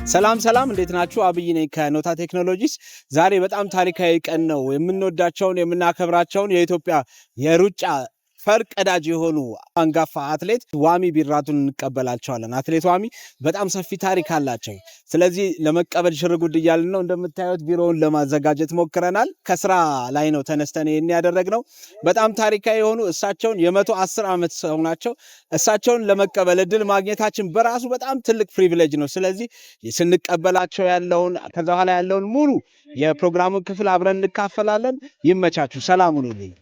ሰላም ሰላም እንዴት ናችሁ? አብይ ነኝ ከኖታ ቴክኖሎጂስ። ዛሬ በጣም ታሪካዊ ቀን ነው። የምንወዳቸውን የምናከብራቸውን የኢትዮጵያ የሩጫ ፈርቀዳጅ የሆኑ አንጋፋ አትሌት ዋሚ ቢራቱን እንቀበላቸዋለን። አትሌት ዋሚ በጣም ሰፊ ታሪክ አላቸው። ስለዚህ ለመቀበል ሽርጉድ እያልን ነው። እንደምታዩት ቢሮውን ለማዘጋጀት ሞክረናል። ከስራ ላይ ነው ተነስተን ይሄን ያደረግነው። በጣም ታሪካዊ የሆኑ እሳቸውን የ110 ዓመት ሰው ናቸው። እሳቸውን ለመቀበል እድል ማግኘታችን በራሱ በጣም ትልቅ ፕሪቪሌጅ ነው። ስለዚህ ስንቀበላቸው ያለውን ከዛ በኋላ ያለውን ሙሉ የፕሮግራሙን ክፍል አብረን እንካፈላለን። ይመቻችሁ። ሰላም ሁኑልኝ።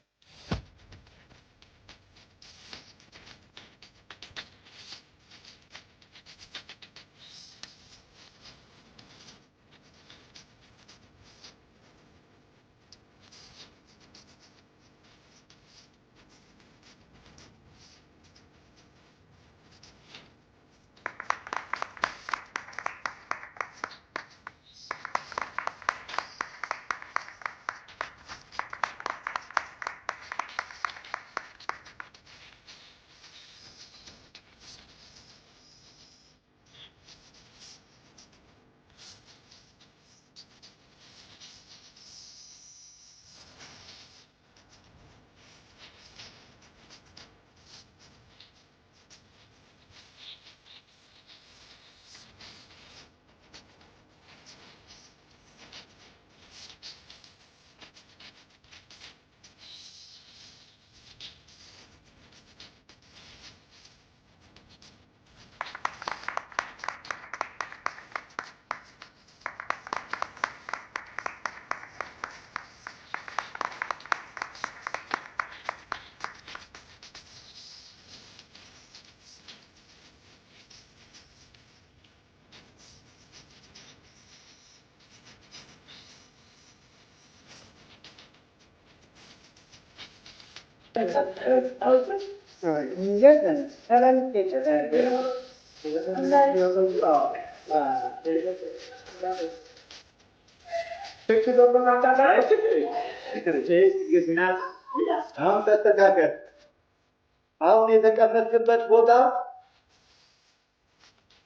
አሁን የተቀመጥክበት ቦታ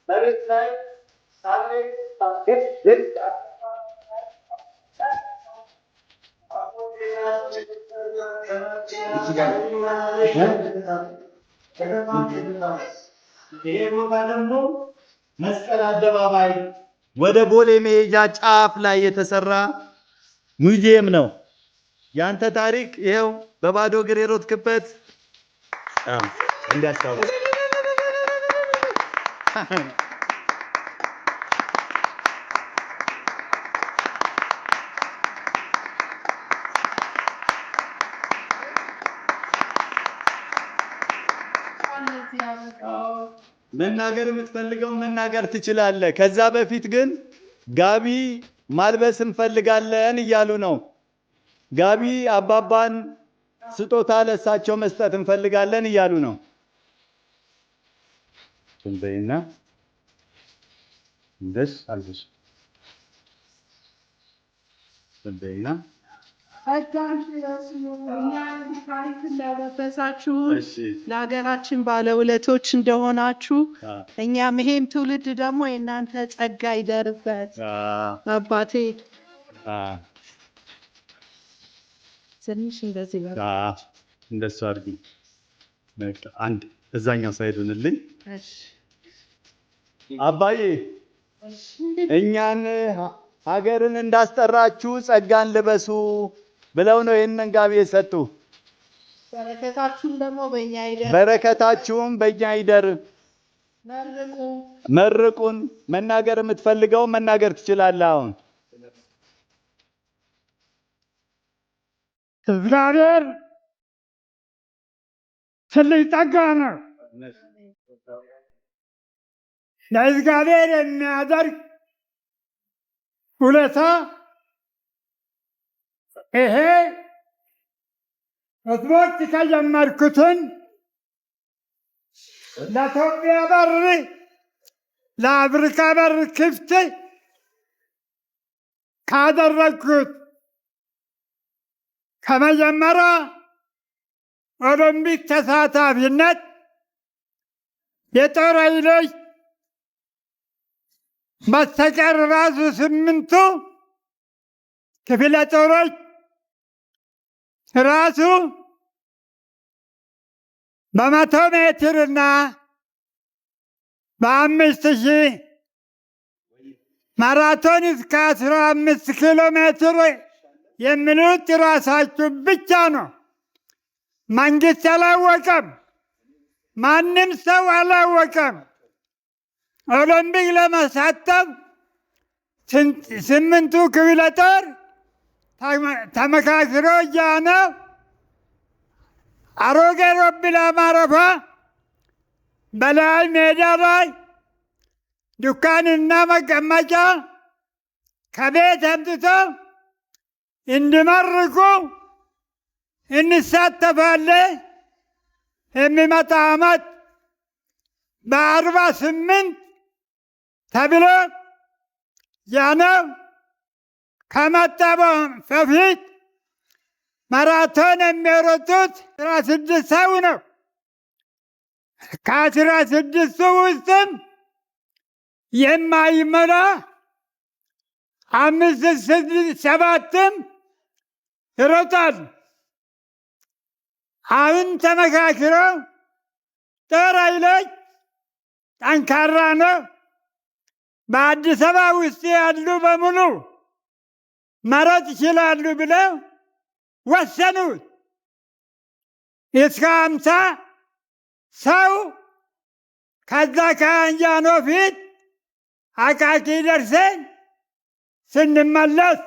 መሬት ላይ ይሄ ቦታ ደግሞ መስቀል አደባባይ ወደ ቦሌ መሄጃ ጫፍ ላይ የተሰራ ሙዚየም ነው። ያንተ ታሪክ ይሄው በባዶ እግር የሮጥክበት እንዲያስታውስ መናገር የምትፈልገው መናገር ትችላለህ። ከዛ በፊት ግን ጋቢ ማልበስ እንፈልጋለን እያሉ ነው። ጋቢ አባባን ስጦታ ለሳቸው መስጠት እንፈልጋለን እያሉ ነው። እንበይና እንደስ አልብስ እንበይና ለሀገራችን ባለውለቶች እንደሆናችሁ እኛም ይሄም ትውልድ ደግሞ የእናንተ ጸጋ ይደርበት። አባቴ ትንሽ እንደዚህ ጋር እንደሱ አድርጊ። አንድ እዛኛው ሳይድ ሆነልኝ። አባዬ እኛን ሀገርን እንዳስጠራችሁ ጸጋን ልበሱ ብለው ነው ይሄንን ጋቢ የሰጡ። በረከታችሁም ደግሞ በእኛ ይደር። በረከታችሁም በእኛ ይደር። መርቁን። መናገር የምትፈልገው መናገር ትችላለህ። አሁን እግዚአብሔር ትልቅ ጸጋ ነው። ለእግዚአብሔር የሚያደርግ ውለታ ይሄ ስፖርት ከጀመርኩትን ለኢትዮጵያ በር ለአፍሪካ በር ክፍት ካደረግኩት ከመጀመሪያ ኦሎምፒክ ተሳታፊነት የጦር ኃይሎች በስተቀር ራሱ 8ቱ ክፍለ ጦሮች ራሱ በ100 ሜትርና በ5000 ማራቶን እስከ 15 ኪሎ ሜትር የሚሉት ራሳችሁ ብቻ ነው። መንግስት አላወቀም። ማንም ሰው አላወቀም። ኦሎምፒክ ለመሳተፍ 8ቱ ክፍለ ጦር ተመካክሮ ጃኖ አሮጌ አውሮፕላን ማረፊያ በላይ ሜዳ ላይ ዱካንና መቀመጫ ከቤት አምጥቶ እንዲመርቁ እንሳተፋለን። የሚመጣ ዓመት በ48 ተብሎ ጃኖ ከመጣ በፊት ማራቶን የሚሮጡት 16 ሰው ነው። ከ16ቱ ውስጥም የማይሞላ 5-7ም ይሮጣል። አሁን ተመካክሮ ጦር ኃይሎች ጠንካራ ነው፣ በአዲስ አበባ ውስጥ ያሉ በሙሉ መሮጥ ይችላሉ ብለው ወሰኑት። እስከ 50 ሰው ከዛ ከጃኖ ፊት አቃቂ ደርሰን ስንመለስ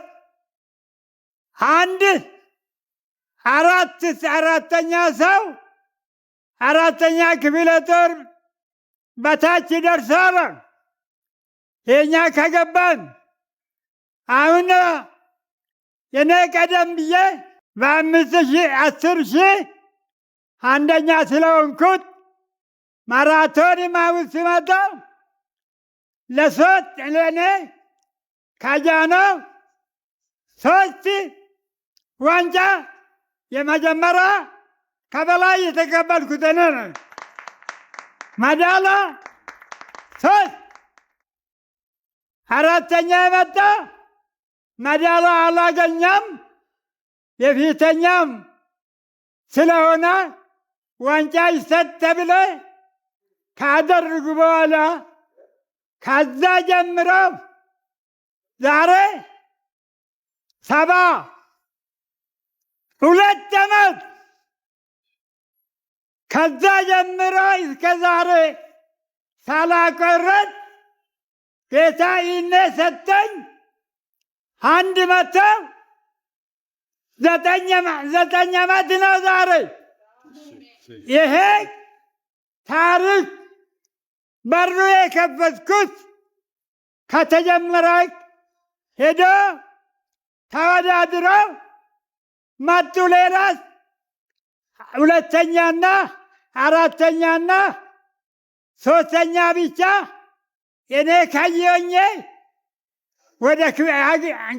አራተኛ ሰው 4ኛ ክፍለ ጦር በታች ደርሷል። የኛ ከገባን አሁን የኔ ቀደም ብዬ በ5000 10,000 አንደኛ ስለሆንኩት ማራቶን ማውስ ሲመጣ ለእኔ ከጃኖ 3 ዋንጫ የመጀመሪያ ከበላይ የተቀበልኩት እኔ ነኝ። ሜዳሊያ 3 4ኛ የመጣ ሜዳሊያ አላገኘም። የፊተኛም ስለሆነ ዋንጫ ይሰጥ ተብሎ ካደረጉ በኋላ ከዛ ጀምሮ ዛሬ 72 ዓመት ከዛ ጀምሮ እስከ ዛሬ ሳላቋርጥ ጌታ ይህን ሰጠኝ። 109 ዓመት ነው ዛሬ። ይሄ ታሪክ በሩ የከፈትኩት ከተጀመረ ሄዶ ተወዳድሮ መጡ። ሌላስ 2ኛና 4ኛና 3ኛ ብቻ እኔ ካየሁኝ ወደ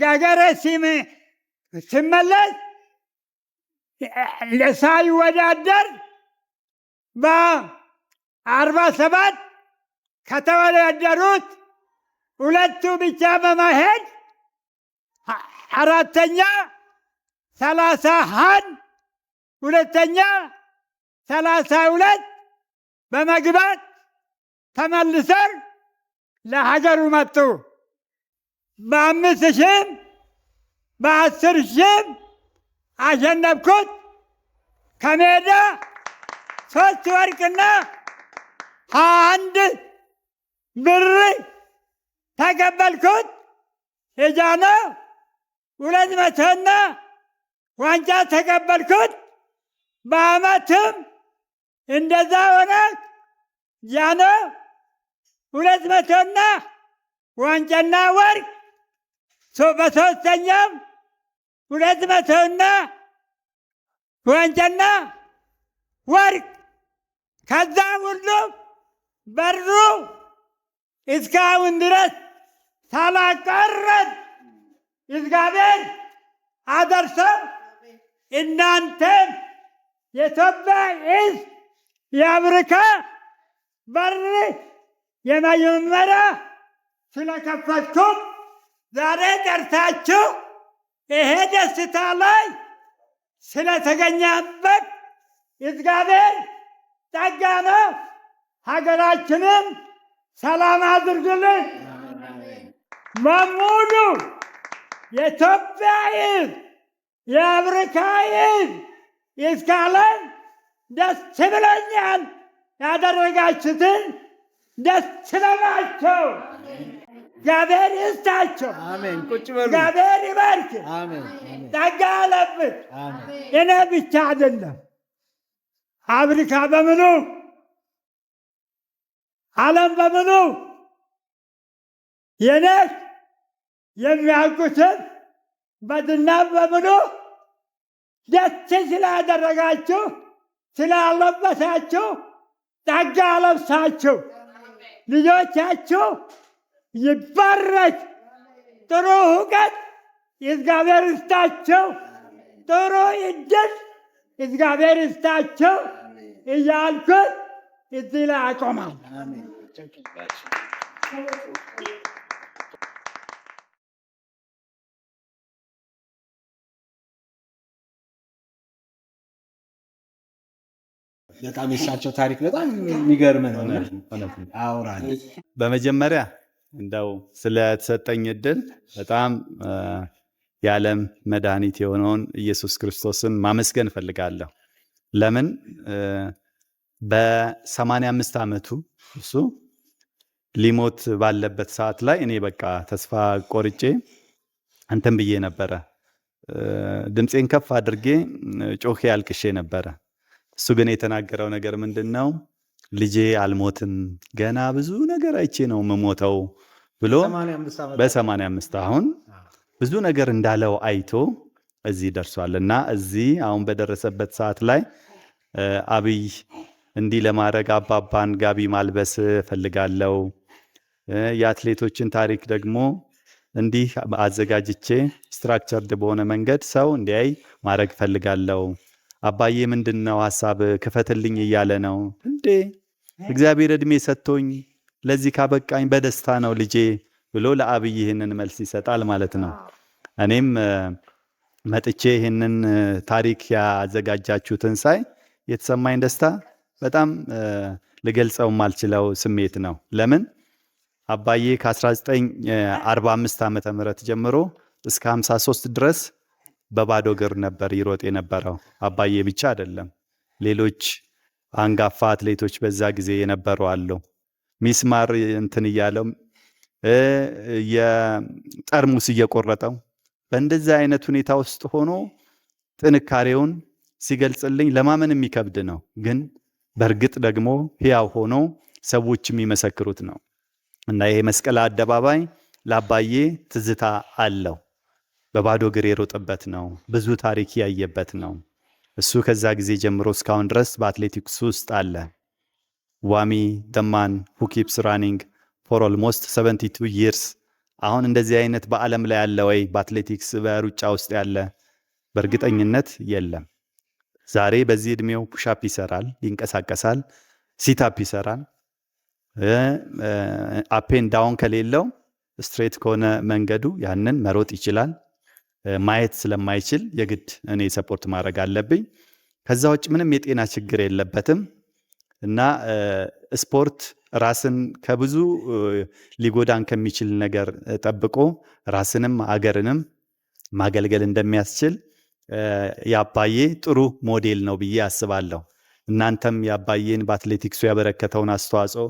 ሀገሬ ሲመለስ ሳይወዳደር በ47 ከተወዳደሩት 2ቱ ብቻ በመሄድ 4ኛ 31 2ኛ 32 በመግባት ተመልሰው ለሀገሩ መጡ። በ5000 በ10,000 አሸነፍኩት። ከሜዳ 3 ወርቅና 21 ብር ተቀበልኩት። የጃኖ 200ና ዋንጫ ተቀበልኩት። በአመትም እንደዛ ሆነ። ጃኖ 200ና ዋንጫና ወርቅ፣ በ3ኛም 200ና ዋንጫና ወርቅ። ከዛ ሁሉ በሩ እስካሁን ድረስ ሳላቋርጥ እግዚአብሔር አደርሰው እናንተን የኢትዮጵያ ሕዝብ የአፍሪካ በር የመጀመሪያ ስለከፈትኩም ዛሬ ጠርታችሁ ይሄ ደስታ ላይ ስለተገኘበት እግዚአብሔር ጸጋ ነው። ሀገራችንም ሰላም አድርግልን። በሙሉ የኢትዮጵያ ሕዝብ የአፍሪካ ሕዝብ እስካለን ደስ ብሎኛል። ያደረጋችሁትን ደስ ይበላቸው። እግዚአብሔር ይስጣቸው። አሜን። ቁጭ በሉ። እግዚአብሔር ይባርክ። አሜን። ጸጋ አለብን። አሜን። እኔ ብቻ አይደለም፣ አፍሪካ በምኑ ዓለም በምኑ የነሽ የሚያውቁትን በዝና በምኑ ደስ ስላደረጋችሁ ስላለበሳችሁ ጸጋ ለብሳችሁ ልጆቻችሁ ይባረክ። ጥሩ እውቀት እግዚአብሔር ይስጣቸው። ጥሩ ዕድል እግዚአብሔር ይስጣቸው እያልኩት እዚህ ላይ አቆማለሁ። በጣም የእሳቸው ታሪክ በጣም የሚገርም ነው። አውራል። በመጀመሪያ እንደው ስለተሰጠኝ እድል በጣም የዓለም መድኃኒት የሆነውን ኢየሱስ ክርስቶስን ማመስገን እፈልጋለሁ። ለምን በ85 ዓመቱ እሱ ሊሞት ባለበት ሰዓት ላይ እኔ በቃ ተስፋ ቆርጬ እንትን ብዬ ነበረ። ድምፄን ከፍ አድርጌ ጮኼ አልቅሼ ነበረ። እሱ ግን የተናገረው ነገር ምንድን ነው? ልጄ አልሞትም፣ ገና ብዙ ነገር አይቼ ነው የምሞተው ብሎ በ85 አሁን ብዙ ነገር እንዳለው አይቶ እዚህ ደርሷል። እና እዚህ አሁን በደረሰበት ሰዓት ላይ አብይ እንዲህ ለማድረግ አባባን ጋቢ ማልበስ ፈልጋለው፣ የአትሌቶችን ታሪክ ደግሞ እንዲህ አዘጋጅቼ ስትራክቸርድ በሆነ መንገድ ሰው እንዲያይ ማድረግ ፈልጋለው። አባዬ ምንድነው ሐሳብ ክፈትልኝ እያለ ነው እንዴ? እግዚአብሔር እድሜ ሰጥቶኝ ለዚህ ካበቃኝ በደስታ ነው ልጄ ብሎ ለአብይ ይህንን መልስ ይሰጣል ማለት ነው። እኔም መጥቼ ይህንን ታሪክ ያዘጋጃችሁትን ሳይ የተሰማኝ ደስታ በጣም ልገልጸው ማልችለው ስሜት ነው። ለምን አባዬ ከ1945 ዓመተ ምህረት ጀምሮ እስከ 53 ድረስ በባዶ እግር ነበር ይሮጥ የነበረው። አባዬ ብቻ አይደለም፣ ሌሎች አንጋፋ አትሌቶች በዛ ጊዜ የነበሩ አሉ። ሚስማር እንትን እያለው የጠርሙስ እየቆረጠው በእንደዚህ አይነት ሁኔታ ውስጥ ሆኖ ጥንካሬውን ሲገልጽልኝ ለማመን የሚከብድ ነው። ግን በእርግጥ ደግሞ ሕያው ሆኖ ሰዎች የሚመሰክሩት ነው። እና ይሄ መስቀል አደባባይ ለአባዬ ትዝታ አለው። በባዶ እግር የሮጠበት ነው። ብዙ ታሪክ ያየበት ነው። እሱ ከዛ ጊዜ ጀምሮ እስካሁን ድረስ በአትሌቲክስ ውስጥ አለ። ዋሚ ደማን who keeps running for almost 72 years። አሁን እንደዚህ አይነት በዓለም ላይ ያለ ወይ በአትሌቲክስ በሩጫ ውስጥ ያለ? በእርግጠኝነት የለም። ዛሬ በዚህ እድሜው ፑሻፕ ይሰራል፣ ይንቀሳቀሳል፣ ሲታፕ ይሰራል። አፔን ዳውን ከሌለው ስትሬት ከሆነ መንገዱ ያንን መሮጥ ይችላል። ማየት ስለማይችል የግድ እኔ ሰፖርት ማድረግ አለብኝ። ከዛ ውጭ ምንም የጤና ችግር የለበትም። እና ስፖርት ራስን ከብዙ ሊጎዳን ከሚችል ነገር ጠብቆ ራስንም አገርንም ማገልገል እንደሚያስችል የአባዬ ጥሩ ሞዴል ነው ብዬ አስባለሁ። እናንተም የአባዬን በአትሌቲክሱ ያበረከተውን አስተዋጽኦ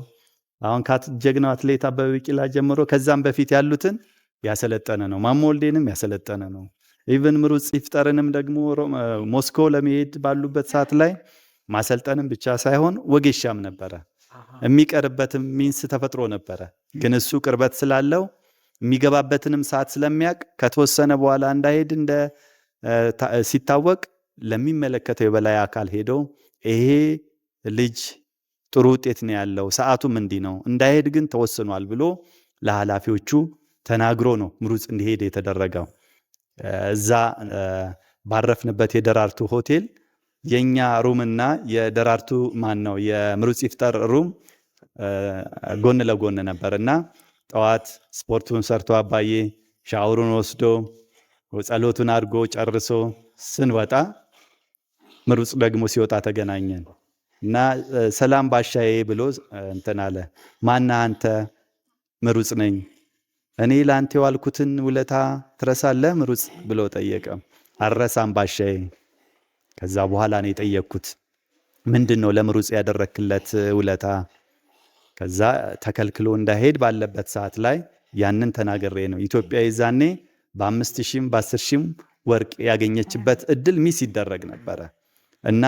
አሁን ጀግናው አትሌት አበበ ቢቂላ ጀምሮ ከዛም በፊት ያሉትን ያሰለጠነ ነው። ማሞ ወልዴንም ያሰለጠነ ነው። ኢቭን ምሩጽ ይፍጠርንም ደግሞ ሞስኮ ለመሄድ ባሉበት ሰዓት ላይ ማሰልጠንም ብቻ ሳይሆን ወጌሻም ነበረ። የሚቀርበትም ሚንስ ተፈጥሮ ነበረ። ግን እሱ ቅርበት ስላለው የሚገባበትንም ሰዓት ስለሚያቅ ከተወሰነ በኋላ እንዳይሄድ ሲታወቅ ለሚመለከተው የበላይ አካል ሄዶ ይሄ ልጅ ጥሩ ውጤት ነው ያለው፣ ሰዓቱም እንዲህ ነው፣ እንዳይሄድ ግን ተወስኗል ብሎ ለኃላፊዎቹ ተናግሮ ነው ምሩጽ እንዲሄድ የተደረገው። እዛ ባረፍንበት የደራርቱ ሆቴል የኛ ሩምና የደራርቱ የምሩጽ ይፍጠር ሩም ጎን ለጎን ነበርና ጠዋት ስፖርቱን ሰርቶ አባዬ ሻወሩን ወስዶ ጸሎቱን አድርጎ ጨርሶ ስንወጣ ምሩጽ ደግሞ ሲወጣ ተገናኘን እና ሰላም ባሻዬ ብሎ እንትን አለ። ማነህ አንተ? ምሩጽ ነኝ። እኔ ለአንተ የዋልኩትን ውለታ ትረሳለህ ምሩጽ ብሎ ጠየቀ። አልረሳም ባሻዬ። ከዛ በኋላ ነው የጠየቅኩት ምንድን ነው ለምሩጽ ያደረክለት ውለታ? ከዛ ተከልክሎ እንዳይሄድ ባለበት ሰዓት ላይ ያንን ተናገሬ ነው። ኢትዮጵያ የዛኔ በ5,000 በ10,000 ወርቅ ያገኘችበት እድል ሚስ ይደረግ ነበረ እና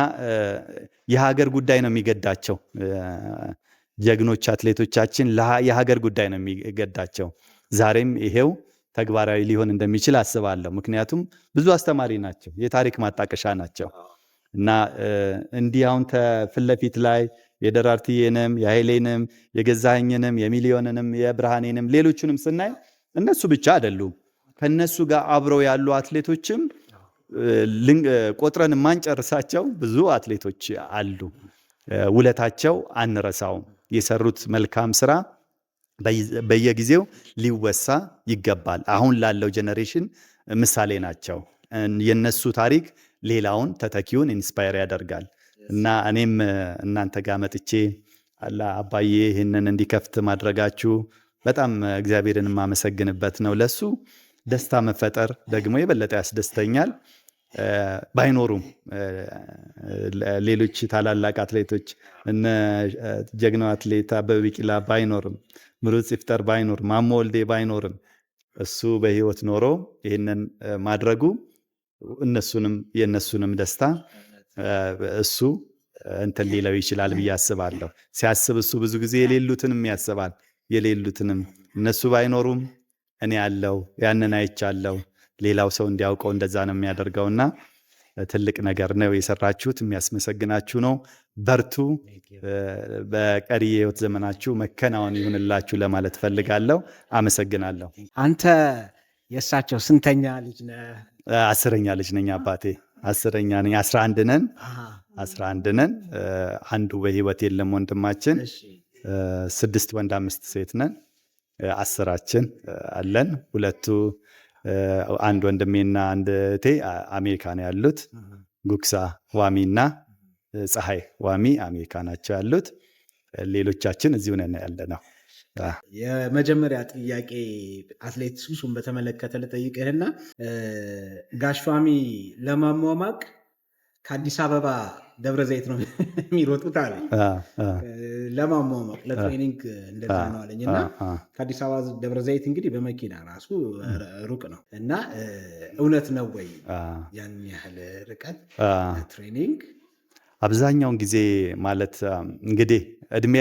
የሀገር ጉዳይ ነው የሚገዳቸው። ጀግኖች አትሌቶቻችን የሀገር ጉዳይ ነው የሚገዳቸው። ዛሬም ይሄው ተግባራዊ ሊሆን እንደሚችል አስባለሁ። ምክንያቱም ብዙ አስተማሪ ናቸው፣ የታሪክ ማጣቀሻ ናቸው እና እንዲህ አሁን ፊት ለፊት ላይ የደራርትዬንም የኃይሌንም የገዛኸኝንም የሚሊዮንንም የብርሃኔንም ሌሎቹንም ስናይ እነሱ ብቻ አይደሉም። ከነሱ ጋር አብረው ያሉ አትሌቶችም ቆጥረን ማንጨርሳቸው ብዙ አትሌቶች አሉ። ውለታቸው አንረሳውም። የሰሩት መልካም ስራ በየጊዜው ሊወሳ ይገባል። አሁን ላለው ጀነሬሽን ምሳሌ ናቸው። የነሱ ታሪክ ሌላውን ተተኪውን ኢንስፓየር ያደርጋል እና እኔም እናንተ ጋር መጥቼ አባዬ ይህንን እንዲከፍት ማድረጋችሁ በጣም እግዚአብሔርን የማመሰግንበት ነው። ለሱ ደስታ መፈጠር ደግሞ የበለጠ ያስደስተኛል። ባይኖሩም ሌሎች ታላላቅ አትሌቶች እነ ጀግናው አትሌት አበበ ቢቂላ ባይኖርም፣ ምሩጽ ይፍጠር ባይኖር፣ ማሞ ወልዴ ባይኖርም እሱ በህይወት ኖሮ ይህንን ማድረጉ የእነሱንም ደስታ እሱ እንትን ሊለው ይችላል ብዬ አስባለሁ። ሲያስብ እሱ ብዙ ጊዜ የሌሉትንም ያስባል። የሌሉትንም እነሱ ባይኖሩም እኔ ያለው ያንን አይቻለሁ፣ ሌላው ሰው እንዲያውቀው እንደዛ ነው የሚያደርገውና ትልቅ ነገር ነው የሰራችሁት። የሚያስመሰግናችሁ ነው። በርቱ። በቀሪ የህይወት ዘመናችሁ መከናወን ይሁንላችሁ ለማለት ፈልጋለሁ። አመሰግናለሁ። አንተ የእሳቸው ስንተኛ ልጅ ነህ? 10ኛ ልጅ ነኝ አባቴ። 10ኛ ነኝ። 11 ነን። 11 ነን። አንዱ በህይወት የለም ወንድማችን። 6 ወንድ 5 ሴት ነን። 10 አለን። ሁለቱ አንድ ወንድሜና አንድ እህቴ አሜሪካ ነው ያሉት። ጉክሳ ዋሚና ፀሐይ ዋሚ አሜሪካ ናቸው ያሉት። ሌሎቻችን እዚሁ ነን ያለነው። የመጀመሪያ ጥያቄ አትሌት ሱሱን በተመለከተ ልጠይቅህና ጋሽ ዋሚ ለማሟሟቅ ከአዲስ አበባ ደብረ ዘይት ነው የሚሮጡት አለ። ለማሟሟቅ ለትሬኒንግ እንደዛ ነው አለኝ እና ከአዲስ አበባ ደብረ ዘይት እንግዲህ በመኪና ራሱ ሩቅ ነው እና እውነት ነው ወይ ያን ያህል ርቀት ትሬኒንግ? አብዛኛውን ጊዜ ማለት እንግዲህ እድሜ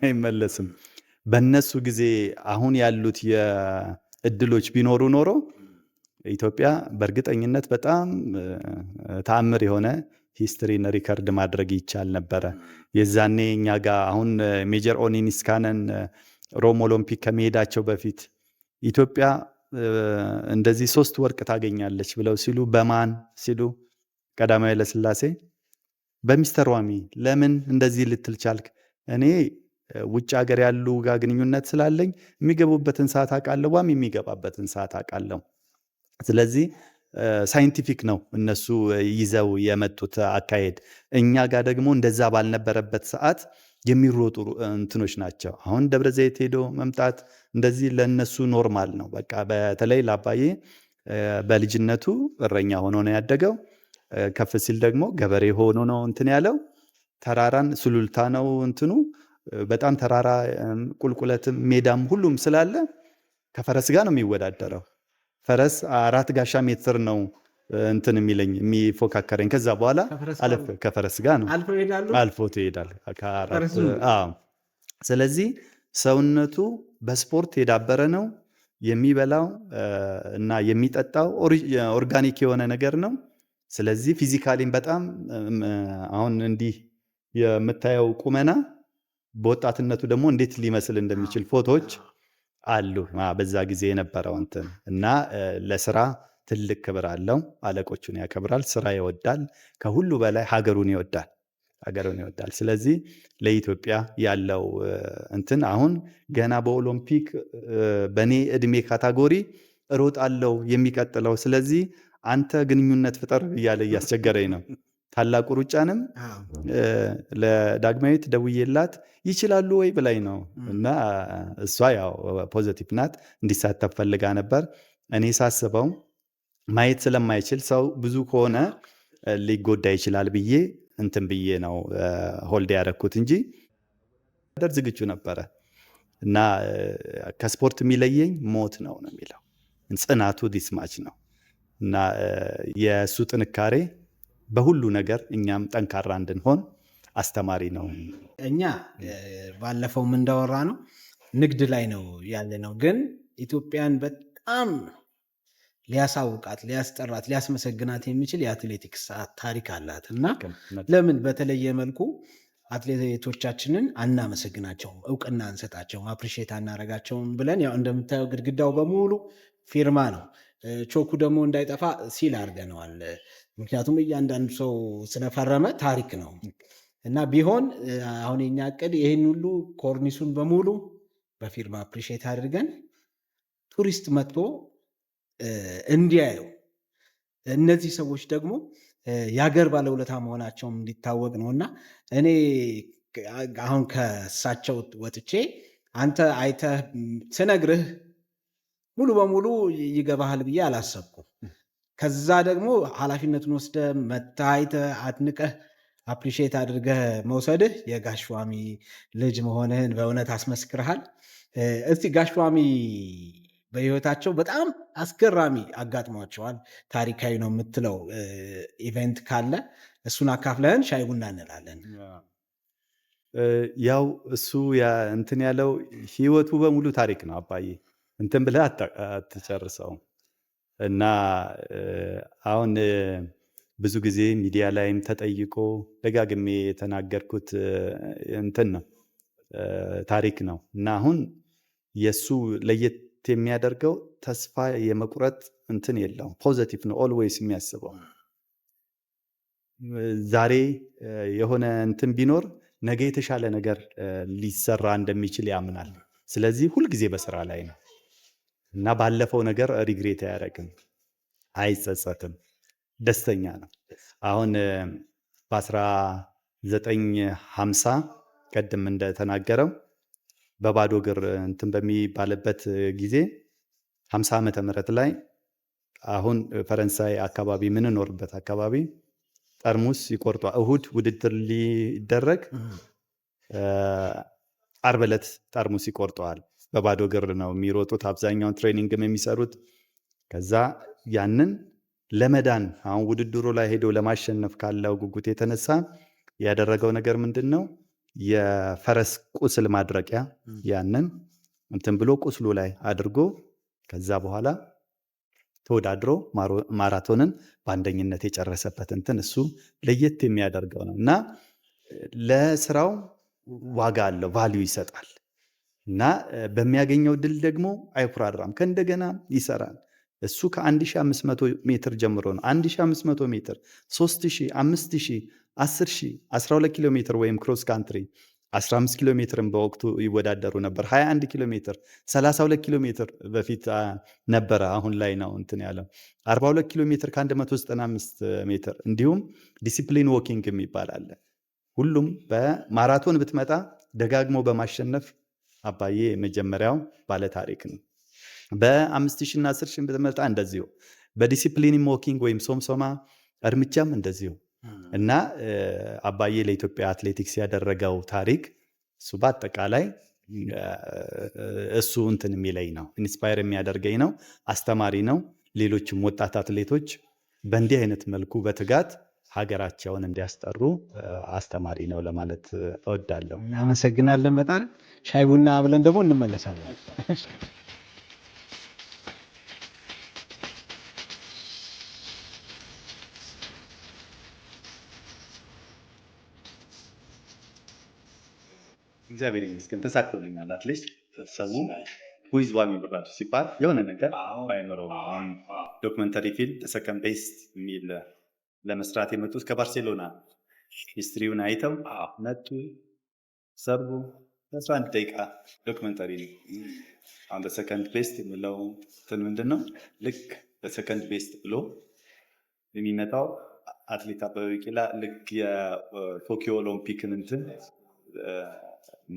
አይመለስም። በእነሱ ጊዜ አሁን ያሉት የእድሎች ቢኖሩ ኖሮ ኢትዮጵያ በእርግጠኝነት በጣም ተአምር የሆነ ሂስትሪን ሪከርድ ማድረግ ይቻል ነበረ። የዛኔ እኛ ጋር አሁን ሜጀር ኦኒኒስካነን ሮም ኦሎምፒክ ከመሄዳቸው በፊት ኢትዮጵያ እንደዚህ 3 ወርቅ ታገኛለች ብለው ሲሉ በማን ሲሉ ቀዳማዊ ኃይለሥላሴ በሚስተር ዋሚ። ለምን እንደዚህ ልትል ቻልክ? እኔ ውጭ ሀገር ያሉ ጋር ግንኙነት ስላለኝ የሚገቡበትን ሰዓት አውቃለሁ፣ ዋሚ የሚገባበትን ሰዓት አውቃለሁ። ስለዚህ ሳይንቲፊክ ነው እነሱ ይዘው የመጡት አካሄድ። እኛ ጋር ደግሞ እንደዛ ባልነበረበት ሰዓት የሚሮጡ እንትኖች ናቸው። አሁን ደብረ ዘይት ሄዶ መምጣት እንደዚህ ለነሱ ኖርማል ነው። በቃ በተለይ ለአባዬ በልጅነቱ እረኛ ሆኖ ነው ያደገው። ከፍ ሲል ደግሞ ገበሬ ሆኖ ነው እንትን ያለው። ተራራን ሱሉልታ ነው እንትኑ በጣም ተራራ ቁልቁለትም ሜዳም ሁሉም ስላለ ከፈረስ ጋር ነው የሚወዳደረው። ፈረስ 4 ጋሻ ሜትር ነው እንትን የሚለኝ የሚፎካከረኝ። ከዛ በኋላ ከፈረስ ጋር ነው አልፎ ትሄዳል። ስለዚህ ሰውነቱ በስፖርት የዳበረ ነው። የሚበላው እና የሚጠጣው ኦርጋኒክ የሆነ ነገር ነው። ስለዚህ ፊዚካሊም በጣም አሁን እንዲህ የምታየው ቁመና በወጣትነቱ ደግሞ እንዴት ሊመስል እንደሚችል ፎቶዎች አሉ። በዛ ጊዜ የነበረው እንትን እና ለስራ ትልቅ ክብር አለው። አለቆቹን ያከብራል። ስራ ይወዳል። ከሁሉ በላይ ሀገሩን ይወዳል። ሀገሩን ይወዳል። ስለዚህ ለኢትዮጵያ ያለው እንትን አሁን ገና በኦሎምፒክ በእኔ እድሜ ካታጎሪ እሮጣለሁ የሚቀጥለው፣ ስለዚህ አንተ ግንኙነት ፍጠር እያለ እያስቸገረኝ ነው። ታላቁ ሩጫንም ለዳግማዊት ደውዬላት ይችላሉ ወይ ብላኝ ነው። እና እሷ ያው ፖዚቲቭ ናት፣ እንዲሳተፍ ፈልጋ ነበር። እኔ ሳስበው ማየት ስለማይችል ሰው ብዙ ከሆነ ሊጎዳ ይችላል ብዬ እንትን ብዬ ነው ሆልድ ያደረኩት እንጂ ዝግጁ ነበረ። እና ከስፖርት የሚለየኝ ሞት ነው የሚለው ጽናቱ ዲስማች ነው። እና የእሱ ጥንካሬ በሁሉ ነገር እኛም ጠንካራ እንድንሆን አስተማሪ ነው። እኛ ባለፈውም እንዳወራ ነው ንግድ ላይ ነው ያለ ነው፣ ግን ኢትዮጵያን በጣም ሊያሳውቃት፣ ሊያስጠራት፣ ሊያስመሰግናት የሚችል የአትሌቲክስ ታሪክ አላት እና ለምን በተለየ መልኩ አትሌቶቻችንን አናመሰግናቸውም፣ እውቅና አንሰጣቸውም፣ አፕሪሼት አናረጋቸውም ብለን ያው እንደምታየው ግድግዳው በሙሉ ፊርማ ነው። ቾኩ ደግሞ እንዳይጠፋ ሲል አድርገነዋል። ምክንያቱም እያንዳንዱ ሰው ስለፈረመ ታሪክ ነው እና ቢሆን አሁን የኛ እቅድ ይህን ሁሉ ኮርኒሱን በሙሉ በፊርማ አፕሪሼት አድርገን ቱሪስት መጥቶ እንዲያየው፣ እነዚህ ሰዎች ደግሞ የሀገር ባለውለታ መሆናቸውም እንዲታወቅ ነው እና እኔ አሁን ከእሳቸው ወጥቼ አንተ አይተህ ስነግርህ ሙሉ በሙሉ ይገባሃል ብዬ አላሰብኩም። ከዛ ደግሞ ኃላፊነቱን ወስደህ መተህ አይተህ አድንቀህ አፕሪሼት አድርገህ መውሰድህ የጋሽ ዋሚ ልጅ መሆንህን በእውነት አስመስክርሃል። እስቲ ጋሽ ዋሚ በህይወታቸው በጣም አስገራሚ አጋጥሟቸዋል፣ ታሪካዊ ነው የምትለው ኢቨንት ካለ እሱን አካፍለህን ሻይ ቡና እንላለን። ያው እሱ እንትን ያለው ህይወቱ በሙሉ ታሪክ ነው አባዬ፣ እንትን ብለህ አትጨርሰውም። እና አሁን ብዙ ጊዜ ሚዲያ ላይም ተጠይቆ ደጋግሜ የተናገርኩት እንትን ነው ታሪክ ነው። እና አሁን የእሱ ለየት የሚያደርገው ተስፋ የመቁረጥ እንትን የለውም። ፖዘቲቭ ነው ኦልዌይስ የሚያስበው። ዛሬ የሆነ እንትን ቢኖር ነገ የተሻለ ነገር ሊሰራ እንደሚችል ያምናል። ስለዚህ ሁልጊዜ በስራ ላይ ነው እና ባለፈው ነገር ሪግሬት አያደርግም፣ አይጸጸትም፣ ደስተኛ ነው። አሁን በ1950 ቀድም እንደተናገረው በባዶ እግር እንትን በሚባልበት ጊዜ 50 ዓመተ ምህረት ላይ አሁን ፈረንሳይ አካባቢ ምንኖርበት አካባቢ ጠርሙስ ይቆርጧል። እሁድ ውድድር ሊደረግ ዓርብ ዕለት ጠርሙስ ይቆርጠዋል። በባዶ እግር ነው የሚሮጡት፣ አብዛኛውን ትሬኒንግም የሚሰሩት። ከዛ ያንን ለመዳን አሁን ውድድሩ ላይ ሄዶ ለማሸነፍ ካለው ጉጉት የተነሳ ያደረገው ነገር ምንድን ነው? የፈረስ ቁስል ማድረቂያ ያንን እንትን ብሎ ቁስሉ ላይ አድርጎ ከዛ በኋላ ተወዳድሮ ማራቶንን በአንደኝነት የጨረሰበት እንትን እሱ ለየት የሚያደርገው ነው እና ለስራው ዋጋ አለው፣ ቫልዩ ይሰጣል እና በሚያገኘው ድል ደግሞ አይኩራራም፣ ከእንደገና ይሰራል። እሱ ከ1500 ሜትር ጀምሮ ነው 1500 ሜትር 3000 5000 10000 12 ኪሎ ሜትር ወይም ክሮስ ካንትሪ 15 ኪሎ ሜትርን በወቅቱ ይወዳደሩ ነበር። 21 ኪሎ ሜትር 32 ኪሎ ሜትር በፊት ነበረ፣ አሁን ላይ ነው እንትን ያለው 42 ኪሎ ሜትር ከ195 ሜትር። እንዲሁም ዲሲፕሊን ዎኪንግ የሚባል አለ። ሁሉም በማራቶን ብትመጣ ደጋግሞ በማሸነፍ አባዬ የመጀመሪያው ባለታሪክ ነው። በ5000 እና 10000 ብትመጣ እንደዚሁ፣ በዲሲፕሊን ዎኪንግ ወይም ሶምሶማ እርምጃም እንደዚሁ እና አባዬ ለኢትዮጵያ አትሌቲክስ ያደረገው ታሪክ እሱ በአጠቃላይ እሱ እንትን የሚለኝ ነው፣ ኢንስፓየር የሚያደርገኝ ነው፣ አስተማሪ ነው። ሌሎችም ወጣት አትሌቶች በእንዲህ አይነት መልኩ በትጋት ሀገራቸውን እንዲያስጠሩ አስተማሪ ነው ለማለት እወዳለሁ። እናመሰግናለን በጣም። ሻይ ቡና ብለን ደግሞ እንመለሳለን። እግዚአብሔር ይመስገን ተሳክቶልኛል። አትሊስት ሰው ዊዝ ዋሚ ብራድ ሲባል የሆነ ነገር አይኖረው። አሁን ዶክመንተሪ ፊልም ሰከንድ ቤስት የሚል ለመስራት የመጡት ከባርሴሎና ሂስትሪውን አይተው መጡ፣ ሰሩ። 11 ደቂቃ ዶክመንተሪ ነው። አሁን በሰከንድ ቤስት የሚለው እንትን ምንድን ነው? ልክ በሰከንድ ቤስት ብሎ የሚመጣው አትሌት አበበ ቢቂላ ልክ የቶኪዮ ኦሎምፒክን እንትን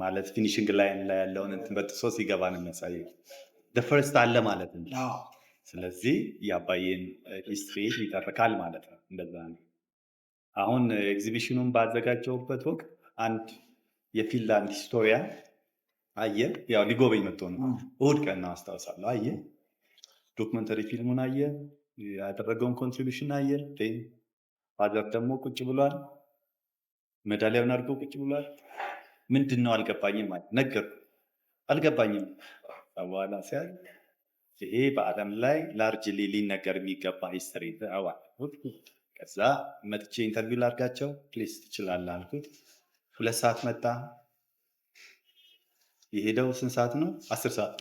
ማለት ፊኒሽንግ ላይን ላይ ያለውን እንትን በጥሶ ሲገባ ነው የሚያሳየው። ፈርስት አለ ማለት ነው። ስለዚህ የአባዬን ሂስትሪ ይጠርቃል ማለት ነው። እንደዛ ነው። አሁን ኤግዚቢሽኑን ባዘጋጀውበት ወቅት አንድ የፊንላንድ ሂስቶሪያን አየ። ያው ሊጎበኝ መጥቶ ነው። እሑድ ቀን ነው አስታውሳለሁ። አየ፣ ዶክመንተሪ ፊልሙን አየ፣ ያደረገውን ኮንትሪቢሽን አየ። ፋዘር ደግሞ ቁጭ ብሏል፣ ሜዳሊያውን አድርጎ ቁጭ ብሏል። ምንድን ነው አልገባኝም ማለት ነገርኩ። አልገባኝም በኋላ ሲያል ይሄ በዓለም ላይ ላርጅሊ ሊነገር የሚገባ ሂስትሪ አዋል። ከዛ መጥቼ ኢንተርቪው ላድርጋቸው ፕሊስ ትችላለህ አልኩት። 2 ሰዓት መጣ። የሄደው ስንት ሰዓት ነው? 10 ሰዓት።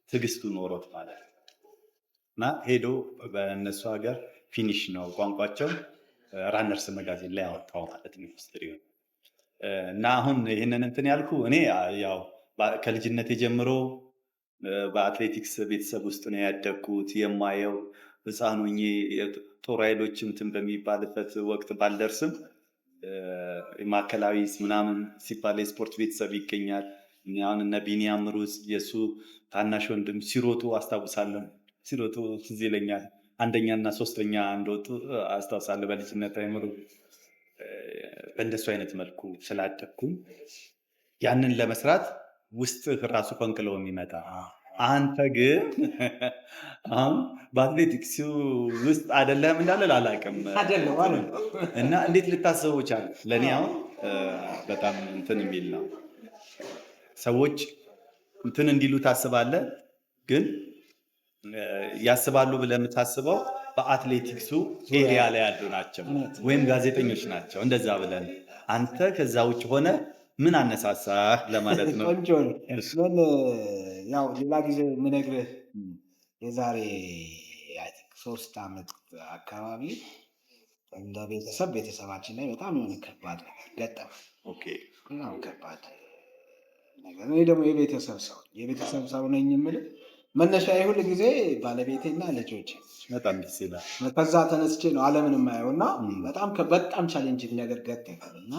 ትዕግስቱ ኖሮት ማለት ነው። እና ሄዶ በእነሱ ሀገር ፊኒሽ ነው ቋንቋቸው፣ ራነርስ መጋዚን ላይ ያወጣው ማለት ነው ሂስትሪውን። እና አሁን ይህንን እንትን ያልኩ እኔ ያው ከልጅነት ጀምሮ በአትሌቲክስ ቤተሰብ ውስጥ ነው ያደግኩት። የማየው ህፃን ሆኜ ጦር ኃይሎች እንትን በሚባልበት ወቅት ባልደርስም ማዕከላዊ ምናምን ሲባል የስፖርት ቤተሰብ ይገኛል። አሁን እነ ቢኒያም ሩዝ የእሱ ታናሽ ወንድም ሲሮጡ አስታውሳለሁ። ሲሮጡ ትዝ ይለኛል። 1ኛ እና 3ኛ እንደወጡ አስታውሳለሁ በልጅነት አይምሮ። በእንደሱ አይነት መልኩ ስላደግኩኝ ያንን ለመስራት ውስጥ ራሱ ፈንቅሎ የሚመጣ አንተ ግን አሁን በአትሌቲክስ ውስጥ አይደለም እንዳለ አላውቅም እና እንዴት ልታስበው ቻለ? ለእኔ አሁን በጣም እንትን የሚል ነው። ሰዎች እንትን እንዲሉ ታስባለህ፣ ግን ያስባሉ ብለህ የምታስበው በአትሌቲክሱ ኤሪያ ላይ ያሉ ናቸው ወይም ጋዜጠኞች ናቸው እንደዛ ብለን። አንተ ከዛ ውጭ ሆነ ምን አነሳሳህ ለማለት ነው። ቆንጆ ነው። ምን ያው ሌላ ጊዜ የምነግርህ የዛሬ 3 ዓመት አካባቢ እንደ ቤተሰባችን ላይ በጣም የሆነ ከባድ ገጠመ። በጣም ከባድ ነገር። እኔ ደግሞ የቤተሰብ ሰው ነኝ የምልህ መነሻ ሁል ጊዜ ባለቤቴና ልጆቼ በጣም ደስ ይላል። ከዛ ተነስቼ ነው ዓለምን የማየው እና በጣም ቻሌንጅ ነገር ገጠመኝ እና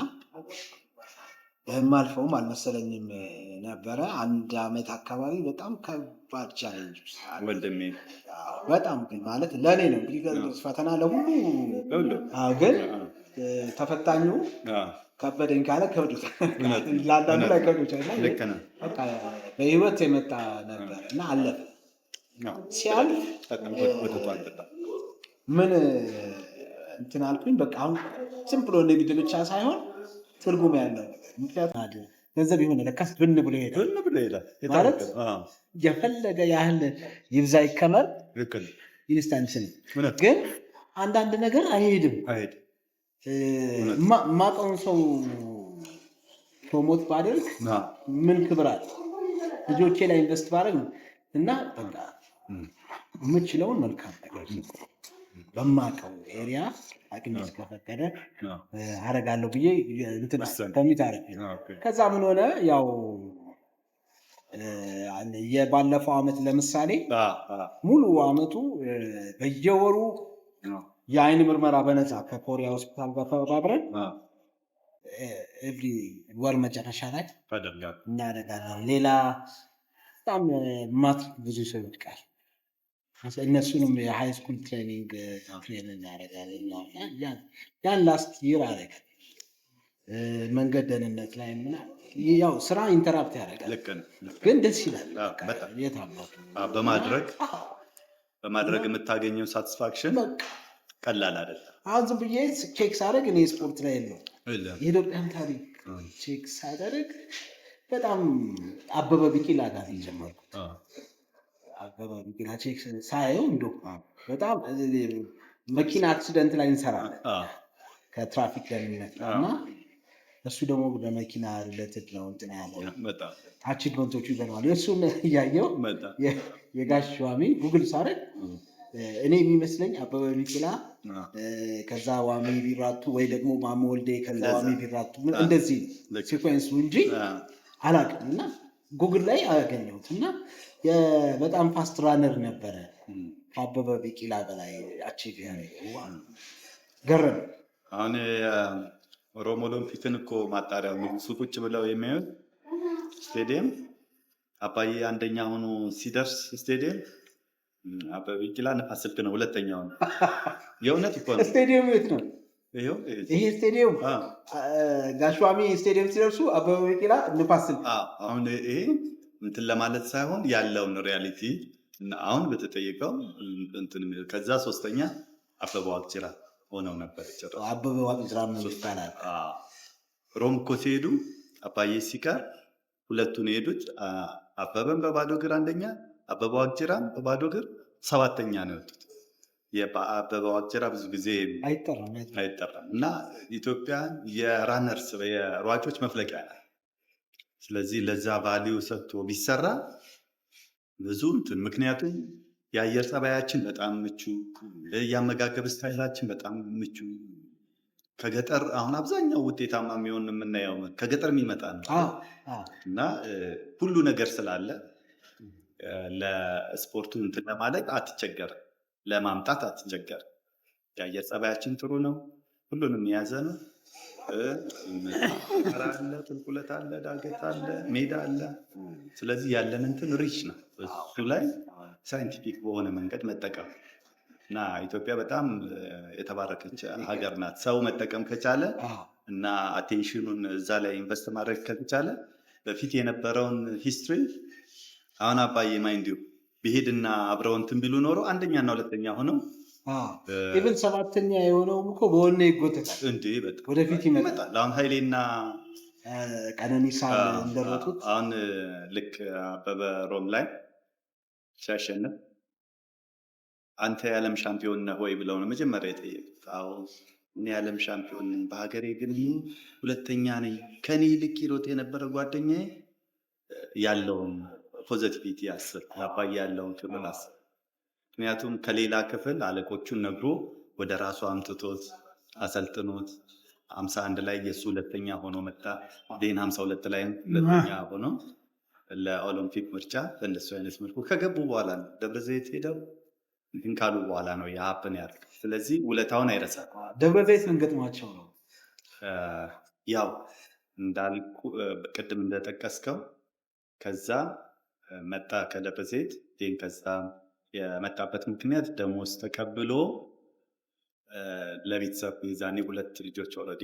የማልፈውም አልመሰለኝም ነበረ። 1 ዓመት አካባቢ በጣም ከባድ ቻሌንጅ ውስጥ ወንድሜ በጣም ማለት ለእኔ ነው እንግዲህ ፈተና ለሁሉ ግን ተፈታኙ ከበደኝ ካለ ከብዶታል፣ ለአንዳንዱ ላይ ከብዶታል። በህይወት የመጣ ነበር እና አለፈ። ሲያልፍ ምን እንትን አልኩኝ። በቃ አሁን ዝም ብሎ ንግድ ብቻ ሳይሆን ትርጉም ያለው ምክንያቱም ገንዘብ የሆነ ለካስ ብን ብሎ ይሄዳል ማለት የፈለገ ያህል ይብዛ ይከመር ኢንስታንስ ነው። ግን አንዳንድ ነገር አይሄድም። ማቀውን ሰው ፕሮሞት ባደርግ ምን ክብር አለ? ልጆቼ ላይ ኢንቨስት ባደርግ እና በቃ የምችለውን መልካም ነገር በማቀው ኤሪያ አቅም እስከፈቀደ አረጋለሁ ብዬ ከሚት አረግ። ከዛ ምን ሆነ ያው የባለፈው ዓመት ለምሳሌ ሙሉ ዓመቱ በየወሩ የአይን ምርመራ በነፃ ከኮሪያ ሆስፒታል ጋር ተባብረን ኤቭሪ ወር መጨረሻ ላይ እናደርጋለን። ሌላ በጣም ማትሪክ ብዙ ሰው ይወድቃል። እነሱንም የሃይ ስኩል ትሬኒንግ እናደርጋለን። ያን ላስት ይር አደረገ። መንገድ ደህንነት ላይ ያው ስራ ኢንተራፕት ያደርጋል፣ ግን ደስ ይላል። በማድረግ የምታገኘው ሳቲስፋክሽን ቀላል አይደለም። አሁን ዝም ብዬ ቼክ ሳደርግ እኔ ስፖርት ላይ ነው የኢትዮጵያን ታሪክ ቼክ ሳደርግ በጣም አበበ ቢቂላ ጋር ጀመርኩት። አበበ ቢቂላ ቼክ ሳየው እንደው በጣም መኪና አክሲደንት ላይ እንሰራለን ከትራፊክ ደህንነት እና እሱ ደግሞ በመኪና ሪሌትድ ነው እንትን ያለው አቺቭመንቶቹ ይገርማሉ። እሱን እያየው የጋሽ ሸዋሚ ጉግል ሳደርግ እኔ የሚመስለኝ አበበ ቢቂላ ከዛ ዋሚ ቢራቱ ወይ ደግሞ ማሞ ወልዴ ከዛ ዋሚ ቢራቱ እንደዚህ ሲኮንሱ እንጂ አላውቅም። እና ጉግል ላይ አገኘሁት እና በጣም ፋስት ራነር ነበረ ከአበበ ቢቂላ በላይ አቺቭ ገረም። አሁን ሮም ኦሎምፒክን እኮ ማጣሪያ እሱ ቁጭ ብለው የሚያዩት ስቴዲየም አባዬ አንደኛ ሆኖ ሲደርስ ስቴዲየም አበበ ቢቂላ ንፋስ ስልክ ነው ሁለተኛው ነው። የእውነት እኮ ነው። ስቴዲየም የት ነው? ይሄ ስቴዲየም ጋሽዋሚ ስቴዲየም ሲደርሱ አበበ ቢቂላ ንፋስ ስልክ። አሁን ይሄ እንትን ለማለት ሳይሆን ያለውን ሪያሊቲ አሁን በተጠየቀው እንትን ከዛ ሶስተኛ አበበ ዋቅጅራ ሆነው ነበር። አበበ ዋቅጅራ ነው ይባላል። ሮም እኮ ሲሄዱ አባዬ ሲቀር ሁለቱን ሄዱት። አበበን በባዶ እግር አንደኛ፣ አበበ ዋቅጅራም በባዶ እግር ሰባተኛ ነው የወጡት። የአበበ ዋቅጅራ ብዙ ጊዜ አይጠራም እና ኢትዮጵያ የራነርስ የሯጮች መፍለቂያ ናት። ስለዚህ ለዛ ቫሊዩ ሰጥቶ ቢሰራ ብዙ እንትን ምክንያቱም የአየር ጸባያችን በጣም ምቹ፣ የአመጋገብ ስታይላችን በጣም ምቹ ከገጠር አሁን አብዛኛው ውጤታማ የሚሆን የምናየው ከገጠር የሚመጣ ነው እና ሁሉ ነገር ስላለ ለስፖርቱ እንትን ለማለት አትቸገርም፣ ለማምጣት አትቸገርም። የአየር ጸባያችን ጥሩ ነው፣ ሁሉንም የያዘ ነው። አለ፣ ቁልቁለት አለ፣ ዳገት አለ፣ ሜዳ አለ። ስለዚህ ያለን እንትን ሪች ነው። እሱ ላይ ሳይንቲፊክ በሆነ መንገድ መጠቀም እና ኢትዮጵያ በጣም የተባረከች ሀገር ናት። ሰው መጠቀም ከቻለ እና አቴንሽኑን እዛ ላይ ኢንቨስት ማድረግ ከተቻለ በፊት የነበረውን ሂስትሪ አሁን አባዬ ማይንድ ቢሄድና አብረው እንትን ቢሉ ኖሮ አንደኛና ሁለተኛ ሆነው ኢቭን ሰባተኛ የሆነውም እኮ በወኔ ይጎተታል እንዴ በጣም ወደፊት ይመጣል። አሁን ኃይሌና ቀነኒሳ እንደሮጡት አሁን ልክ አበበ ሮም ላይ ሲያሸንፍ አንተ የዓለም ሻምፒዮን ነህ ወይ ብለው ነው መጀመሪያ የጠየቁት። አዎ እኔ የዓለም ሻምፒዮን ነኝ፣ በሀገሬ ግን ሁለተኛ ነኝ። ከኔ ይልቅ ይሮጥ የነበረ ጓደኛዬ ያለውን ፖዘቲቪቲ አስር አባዬ ያለውን ክብር አስር። ምክንያቱም ከሌላ ክፍል አለቆቹን ነግሮ ወደ ራሱ አምጥቶት አሰልጥኖት 51 ላይ የሱ ሁለተኛ ሆኖ መጣ። ዴን 52 ላይ ሁለተኛ ሆኖ ለኦሎምፒክ ምርጫ በእንደሱ አይነት መልኩ ከገቡ በኋላ ነው ደብረ ዘይት ሄደው ግን ካሉ በኋላ ነው የሀፕን ያደርግ። ስለዚህ ውለታውን አይረሳም። ደብረ ዘይት ምን ገጥሟቸው ነው? ያው እንዳልኩ ቅድም እንደጠቀስከው ከዛ መጣ ከደብረ ዘይት ዴን ከዛ የመጣበት ምክንያት ደሞዝ ተቀብሎ ለቤተሰብ ዛኔ ሁለት ልጆች ኦልሬዲ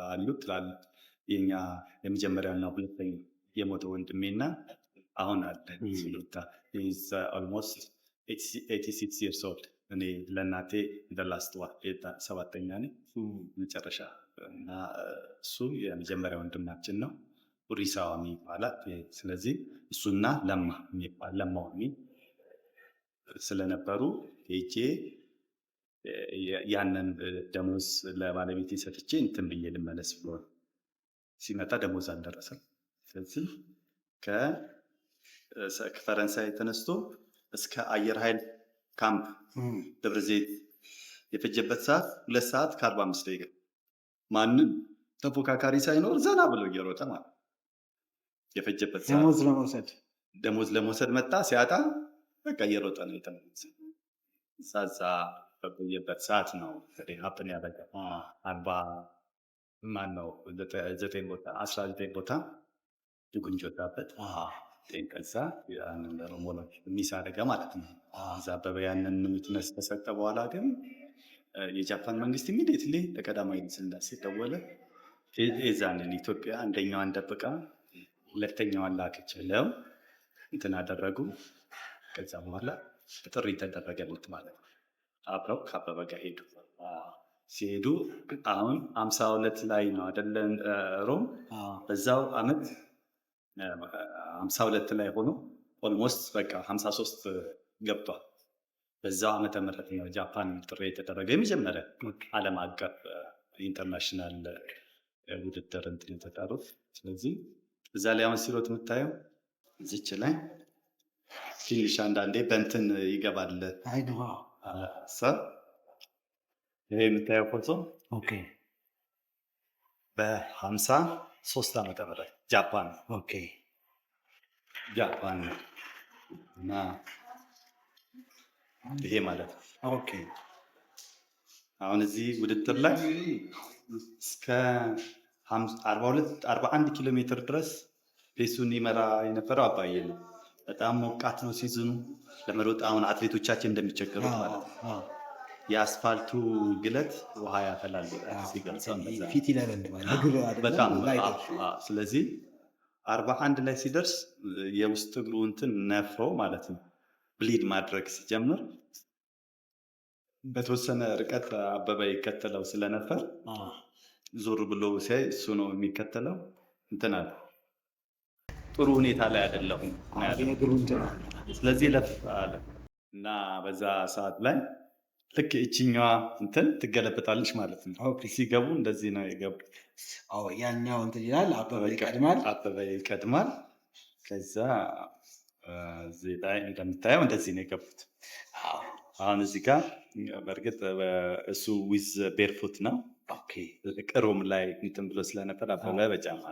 አሉት ትላልቅ የኛ የመጀመሪያና ሁለተኛ የሞተ ወንድሜና አሁን አለ ሲሉታ ኦልሞስት 86 years old። እኔ ለእናቴ ደላስትዋ ሰባተኛ ነኝ መጨረሻ እና እሱ የመጀመሪያ ወንድማችን ነው። ሪሳዋሚ ይባላል። ስለዚህ እሱና ለማ የሚባል ለማዋሚ ስለነበሩ ሄጄ ያንን ደሞዝ ለባለቤቴ ሰጥቼ እንትን ብዬ ልመለስ ብሎ ሲመጣ ደሞዝ አልደረሰም። ስለዚህ ከፈረንሳይ ተነስቶ እስከ አየር ኃይል ካምፕ ደብረ ዘይት የፈጀበት ሰዓት 2 ሰዓት ከ45 ደቂቃ ማንም ተፎካካሪ ሳይኖር ዘና ብሎ እየሮጠ ማለት የፈጀበት ሰዓት ደሞዝ ለመውሰድ መጣ። ሲያጣ በቃ እየሮጠ ነው የተመለሰው። ሳዛ በቆየበት ሰዓት ነው ሀፕን ያደረገው። 19 ቦታ ድጉንጅ ወጣበት። ከዛ ያንን ሮሞሎ ሚስ አደረገ ማለት ነው። እዛ አበበ ያንን ዊትነስ ከሰጠ በኋላ ግን የጃፓን መንግስት ኢሚዲየትሊ ለቀዳማዊ ኃይለ ሥላሴ ደወለ። የዛንን ኢትዮጵያ አንደኛዋን ደብቃ ሁለተኛዋን ላከች ብለው እንትን አደረጉ። ከዛ በኋላ ጥሪ ተደረገለት ማለት ነው። አብረው ከአበበ ጋር ሄዱ። ሲሄዱ አሁን 52 ላይ ነው አይደለ ሮም። በዛው አመት 52 ላይ ሆኖ ኦልሞስት በቃ 53 ገብቷል። በዛው ዓመተ ምህረት ነው ጃፓን ጥሪ የተደረገ የመጀመሪያ ዓለም አቀፍ ኢንተርናሽናል ውድድር እንትን የተጠሩት። ስለዚህ እዛ ላይ አሁን ሲሮጥ የምታየው እዚች ላይ ትንሽ አንዳንዴ በእንትን ይገባል ሰብ ይሄ የምታየው ፎቶ ኦኬ በ53 ዓመተ ምህረት ጃፓን ኦኬ ጃፓን ነው እና ይሄ ማለት ነው። ኦኬ አሁን እዚህ ውድድር ላይ እስከ 41 ኪሎ ሜትር ድረስ ፔሱን ይመራ የነበረው አባዬ ነው። በጣም ሞቃት ነው ሲዝኑ ለመሮጥ። አሁን አትሌቶቻችን እንደሚቸገሩት ማለት ነው። የአስፋልቱ ግለት ውሃ ያፈላል ሲገልጸው ፊት ይላል በጣም ስለዚህ 41 ላይ ሲደርስ የውስጥ እግሩ እንትን ነፍሮ ማለት ነው ብሊድ ማድረግ ሲጀምር በተወሰነ ርቀት አበበ ይከተለው ስለነበር ዞር ብሎ ሲያይ እሱ ነው የሚከተለው እንትን አለ ጥሩ ሁኔታ ላይ አይደለም። ስለዚህ ለፍ አለ እና በዛ ሰዓት ላይ ልክ እቺኛዋ እንትን ትገለበጣለች ማለት ነው። ሲገቡ እንደዚህ ነው የገቡ። ያኛው እንትን ይላል አበበ ይቀድማል። ከዛ እዚህ ላይ እንደምታየው እንደዚህ ነው የገቡት። አሁን እዚህ ጋር በእርግጥ እሱ ዊዝ ቤርፉት ነው። ቅሮም ላይ እንትን ብሎ ስለነበር አበበ በጫማ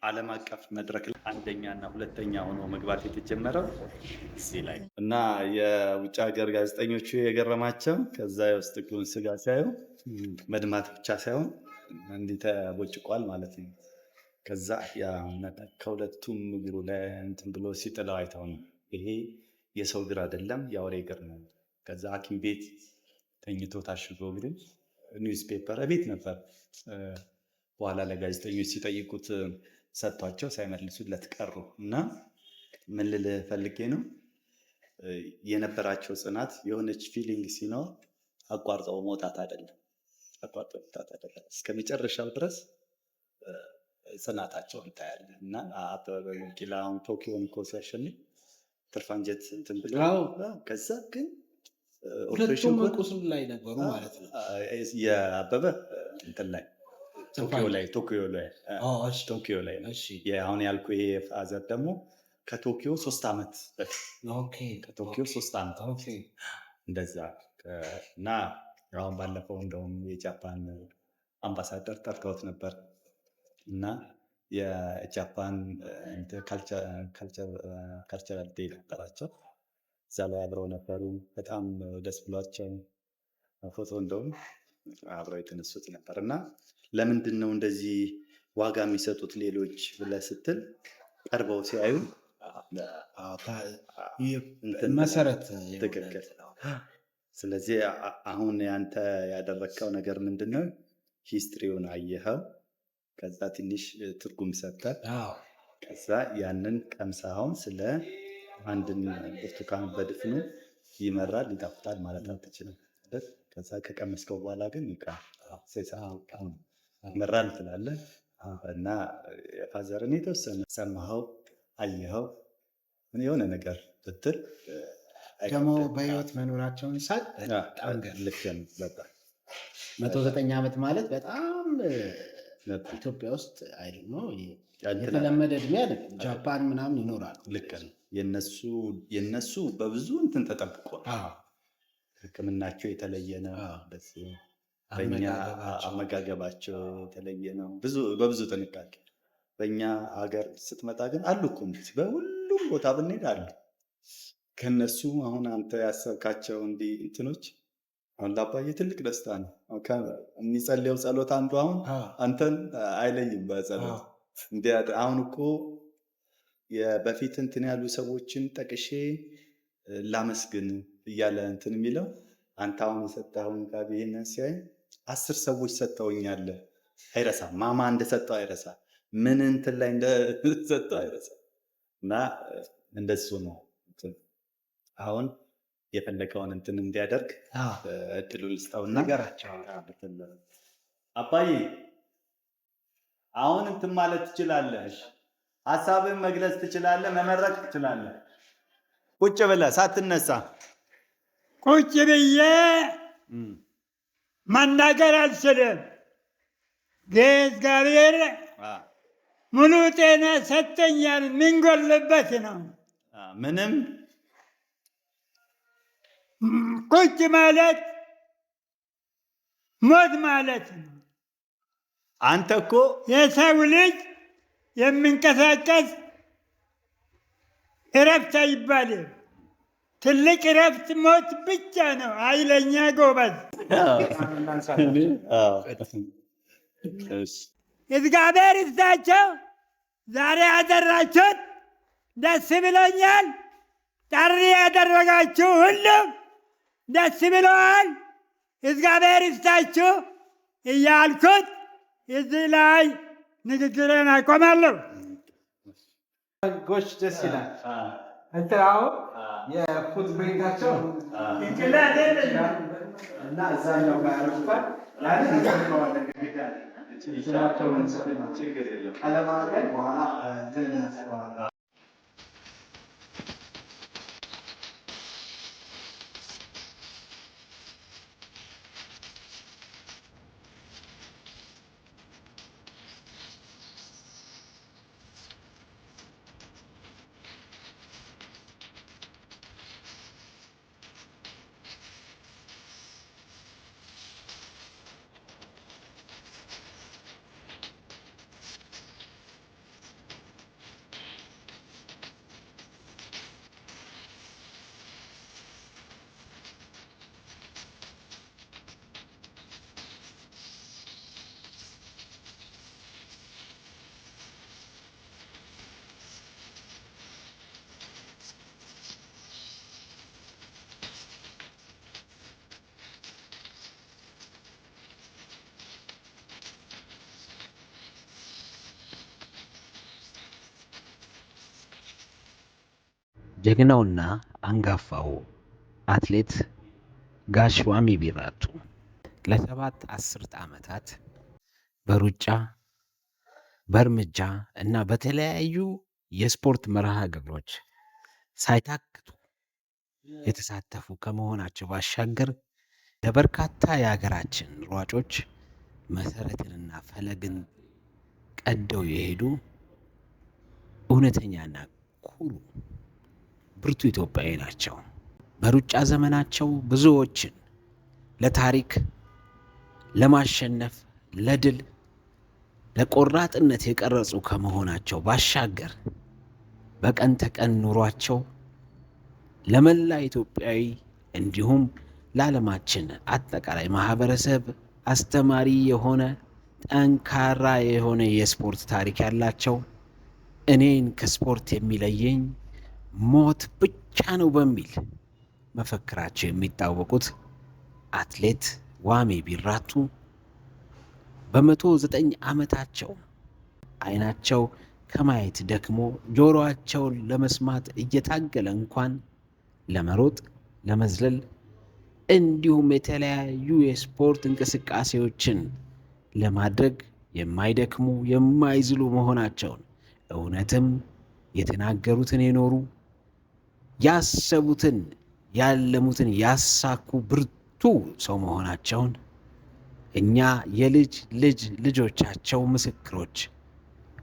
ዓለም አቀፍ መድረክ ላይ አንደኛ እና ሁለተኛ ሆኖ መግባት የተጀመረው እዚህ ላይ እና የውጭ ሀገር ጋዜጠኞቹ የገረማቸው ከዛ የውስጥ እግሩን ስጋ ሲያዩ መድማት ብቻ ሳይሆን እንዲህ ተቦጭቋል ማለት ነው። ከዛ ከሁለቱም እግሩ ላይ እንትን ብሎ ሲጥለው አይተው ነው ይሄ የሰው እግር አይደለም የአውሬ እግር ነው። ከዛ ሐኪም ቤት ተኝቶ ታሽጎ እንግዲህ ኒውስ ፔፐር ቤት ነበር። በኋላ ለጋዜጠኞች ሲጠይቁት ሰጥቷቸው ሳይመልሱለት ቀሩ እና ምን ልልህ ፈልጌ ነው የነበራቸው ጽናት የሆነች ፊሊንግ ሲኖር አቋርጠው መውጣት አይደለም እስከ መጨረሻው ድረስ ጽናታቸውን ታያለህ። እና አበበ ቢቂላ አሁን ቶኪዮን እኮ ሲያሸንፍ ትርፍ አንጀት እንትን ብለው ከዛ ግን ሁለቱም ቁስል ላይ ነበሩ ማለት ነው። የአበበ እንትን ላይ ቶኪዮ ላይ አሁን ያልኩ ይሄ ፋዘር ደግሞ ከቶኪዮ 3 ዓመት በፊት ከቶኪዮ 3 ዓመት እንደዛ እና አሁን ባለፈው እንደውም የጃፓን አምባሳደር ጠርተውት ነበር እና የጃፓን ካልቸራል ዴይ ነበራቸው። እዛ ላይ አብረው ነበሩ። በጣም ደስ ብሏቸው ፎቶ እንደውም አብረው የተነሱት ነበር እና ለምንድን ነው እንደዚህ ዋጋ የሚሰጡት ሌሎች ብለህ ስትል ቀርበው ሲያዩ መሰረት ትክክል። ስለዚህ አሁን ያንተ ያደረግከው ነገር ምንድን ነው? ሂስትሪውን አየኸው፣ ከዛ ትንሽ ትርጉም ሰጥተህ ከዛ ያንን ቀምሰኸውን ስለ አንድን ብርቱካን በድፍኑ ይመራል ይጣፍጣል ማለት አትችልም። ከዛ ከቀመስከው በኋላ ግን ይመራል ትላለህ እና የፋዘርን የተወሰነ ሰማኸው አየኸው የሆነ ነገር ብትል ደግሞ በህይወት መኖራቸውን ሳል ልክ በጣም 109 ዓመት ማለት በጣም ኢትዮጵያ ውስጥ የተለመደ እድሜ አለ። ጃፓን ምናምን ይኖራሉ። ልክ ነው። የነሱ በብዙ እንትን ተጠብቆ ሕክምናቸው የተለየ ነው። በእኛ አመጋገባቸው የተለየ ነው። በብዙ ጥንቃቄ በእኛ ሀገር ስትመጣ ግን አሉ እኮ በሁሉም ቦታ ብንሄድ አሉ። ከነሱ አሁን አንተ ያሰብካቸው እንዲህ እንትኖች አሁን ለአባዬ ትልቅ ደስታ ነው። የሚጸልየው ጸሎት አንዱ አሁን አንተን አይለይም በጸሎት አሁን እኮ በፊት እንትን ያሉ ሰዎችን ጠቅሼ ላመስግን እያለ እንትን የሚለው አንተ አሁን የሰጠኸውን ጋቢ ይሄንን ሲያይ 10 ሰዎች ሰጠውኛል አይረሳ። ማማ እንደሰጠው አይረሳ። ምን እንትን ላይ እንደሰጠው አይረሳ። እና እንደሱ ነው። አሁን የፈለገውን እንትን እንዲያደርግ እድሉ ልስጠውና አባዬ አሁን እንትን ማለት ትችላለህ። ሀሳብን መግለጽ ትችላለህ። መመረቅ ትችላለህ። ቁጭ ብለህ ሳትነሳ ቁጭ ብዬ መናገር አልችልም። እግዚአብሔር ሙሉ ጤና ሰጠኛል። ምን ጎልበት ነው? ምንም ቁጭ ማለት ሞት ማለት ነው። አንተ እኮ የሰው ልጅ የሚንቀሳቀስ እረፍት አይባልም። ትልቅ እረፍት ሞት ብቻ ነው። ኃይለኛ ጎበዝ እግዚአብሔር ይስጣቸው። ዛሬ ያደራችሁት ደስ ብሎኛል። ጥሪ ያደረጋችሁ ሁሉም ደስ ብለዋል። እግዚአብሔር ይስጣችሁ እያልኩት እዚህ ላይ ንግግሬን አቆማለሁ። ጎሽ ደስ ይላል። እንትን አሁን የፉት ብሬካቸው እና እዛኛው ጋር ያረፉታል። ጀግናውና አንጋፋው አትሌት ጋሽ ዋሚ ቢራቱ ለሰባት አስርት ዓመታት በሩጫ በእርምጃ እና በተለያዩ የስፖርት መርሃ ግብሮች ሳይታክቱ የተሳተፉ ከመሆናቸው ባሻገር ለበርካታ የሀገራችን ሯጮች መሰረትንና ፈለግን ቀደው የሄዱ እውነተኛና ኩሩ ብርቱ ኢትዮጵያዊ ናቸው። በሩጫ ዘመናቸው ብዙዎችን ለታሪክ፣ ለማሸነፍ፣ ለድል፣ ለቆራጥነት የቀረጹ ከመሆናቸው ባሻገር በቀን ተቀን ኑሯቸው ለመላ ኢትዮጵያዊ እንዲሁም ለዓለማችን አጠቃላይ ማህበረሰብ አስተማሪ የሆነ ጠንካራ የሆነ የስፖርት ታሪክ ያላቸው፣ እኔን ከስፖርት የሚለየኝ ሞት ብቻ ነው በሚል መፈክራቸው የሚታወቁት አትሌት ዋሚ ቢራቱ በ109 ዓመታቸው አይናቸው ከማየት ደክሞ ጆሮአቸውን ለመስማት እየታገለ እንኳን ለመሮጥ፣ ለመዝለል እንዲሁም የተለያዩ የስፖርት እንቅስቃሴዎችን ለማድረግ የማይደክሙ የማይዝሉ መሆናቸውን እውነትም የተናገሩትን የኖሩ ያሰቡትን ያለሙትን ያሳኩ ብርቱ ሰው መሆናቸውን እኛ የልጅ ልጅ ልጆቻቸው ምስክሮች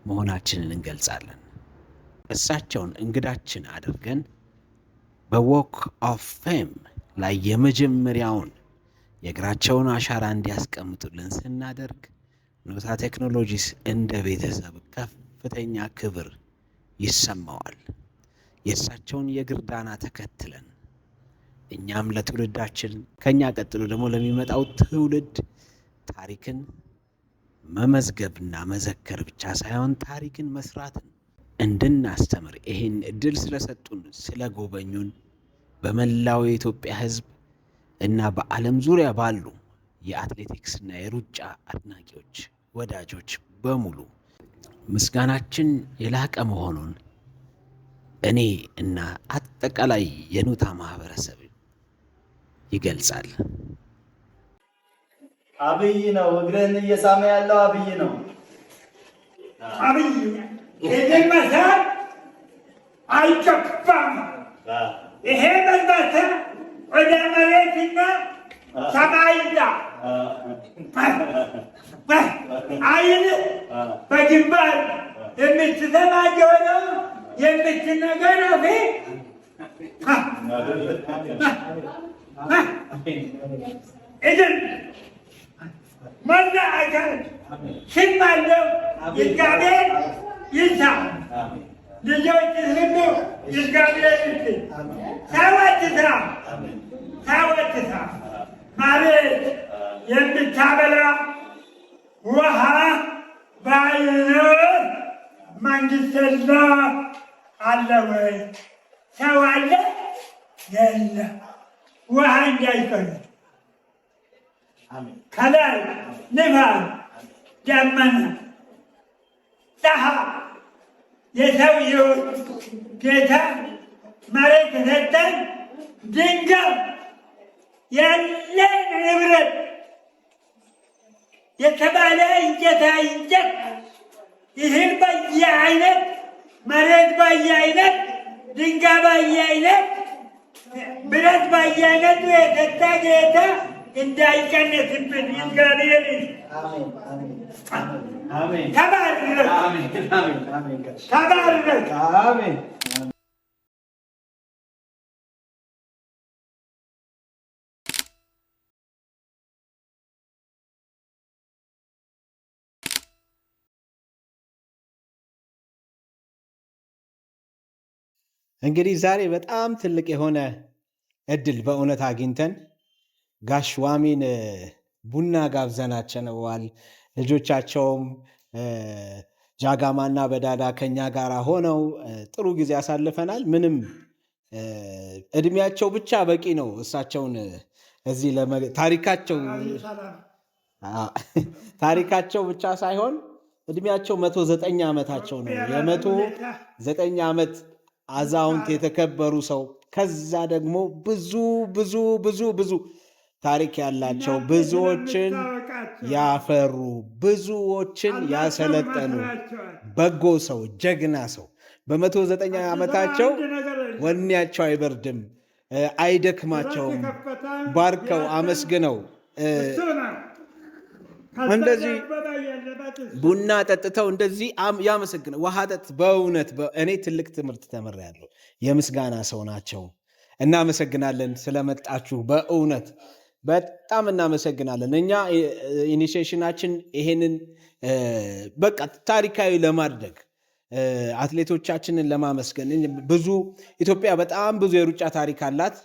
መሆናችንን እንገልጻለን። እሳቸውን እንግዳችን አድርገን በዎክ ኦፍ ፌም ላይ የመጀመሪያውን የእግራቸውን አሻራ እንዲያስቀምጡልን ስናደርግ ኖታ ቴክኖሎጂስ እንደ ቤተሰብ ከፍተኛ ክብር ይሰማዋል። የእሳቸውን የእግር ዳና ተከትለን እኛም ለትውልዳችን ከኛ ቀጥሎ ደግሞ ለሚመጣው ትውልድ ታሪክን መመዝገብና መዘከር ብቻ ሳይሆን ታሪክን መስራትን እንድናስተምር ይህን እድል ስለሰጡን ስለጎበኙን በመላው የኢትዮጵያ ሕዝብ እና በዓለም ዙሪያ ባሉ የአትሌቲክስና የሩጫ አድናቂዎች ወዳጆች በሙሉ ምስጋናችን የላቀ መሆኑን እኔ እና አጠቃላይ የኑታ ማህበረሰብ ይገልጻል። አብይ ነው እግርን እየሳመ ያለው አብይ ነው። አብይ ይህን መሳብ አይገባም። ይሄ መልበሰ ወደ መሬትና ሰማይና አይን በግንባር የምትሰማ የሆነው የምትነገር እድል መላ አካል ስም አለው እግዚአብሔር ይንሳ። ልጆች ሁሉ እግዚአብሔር ይንሳ። ታወትታ መሬት የምታበላ ውሃ ባይኖር መንግሥተ ሰማያት አለ ወይ? ሰው አለ? የለም። ውሃ እንዳይቀር ከላይ ንፋስ፣ ደመና፣ ፀሐይ የሰው ሕይወት ጌታ መሬት ሰጠን። ድንጋይ ያለን ንብረት የተባለ እንጨት ይህን በየአይነት መሬት በየአይነት ድንጋይ በየአይነት ብረት በየአይነቱ የሰጠ ጌታ እንዳይቀነስብን እግዚአብሔር ተባረክ። እንግዲህ ዛሬ በጣም ትልቅ የሆነ እድል በእውነት አግኝተን ጋሽ ዋሚን ቡና ጋብዘናቸዋል። ልጆቻቸውም ጃጋማና በዳዳ ከኛ ጋር ሆነው ጥሩ ጊዜ ያሳልፈናል። ምንም እድሜያቸው ብቻ በቂ ነው እሳቸውን እዚህ ታሪካቸው ብቻ ሳይሆን እድሜያቸው 109 ዓመታቸው ነው። የ109 ዓመት አዛውንት የተከበሩ ሰው፣ ከዛ ደግሞ ብዙ ብዙ ብዙ ብዙ ታሪክ ያላቸው ብዙዎችን ያፈሩ ብዙዎችን ያሰለጠኑ በጎ ሰው፣ ጀግና ሰው በ109 ዓመታቸው ወኔያቸው አይበርድም፣ አይደክማቸውም። ባርከው አመስግነው እንደዚህ ቡና ጠጥተው እንደዚህ ያመሰግነ ውሃ ጠጥ። በእውነት እኔ ትልቅ ትምህርት ተምሬያለሁ። የምስጋና ሰው ናቸው። እናመሰግናለን ስለመጣችሁ፣ በእውነት በጣም እናመሰግናለን። እኛ ኢኒሺዬሽናችን ይሄንን በቃ ታሪካዊ ለማድረግ አትሌቶቻችንን ለማመስገን ብዙ ኢትዮጵያ በጣም ብዙ የሩጫ ታሪክ አላት።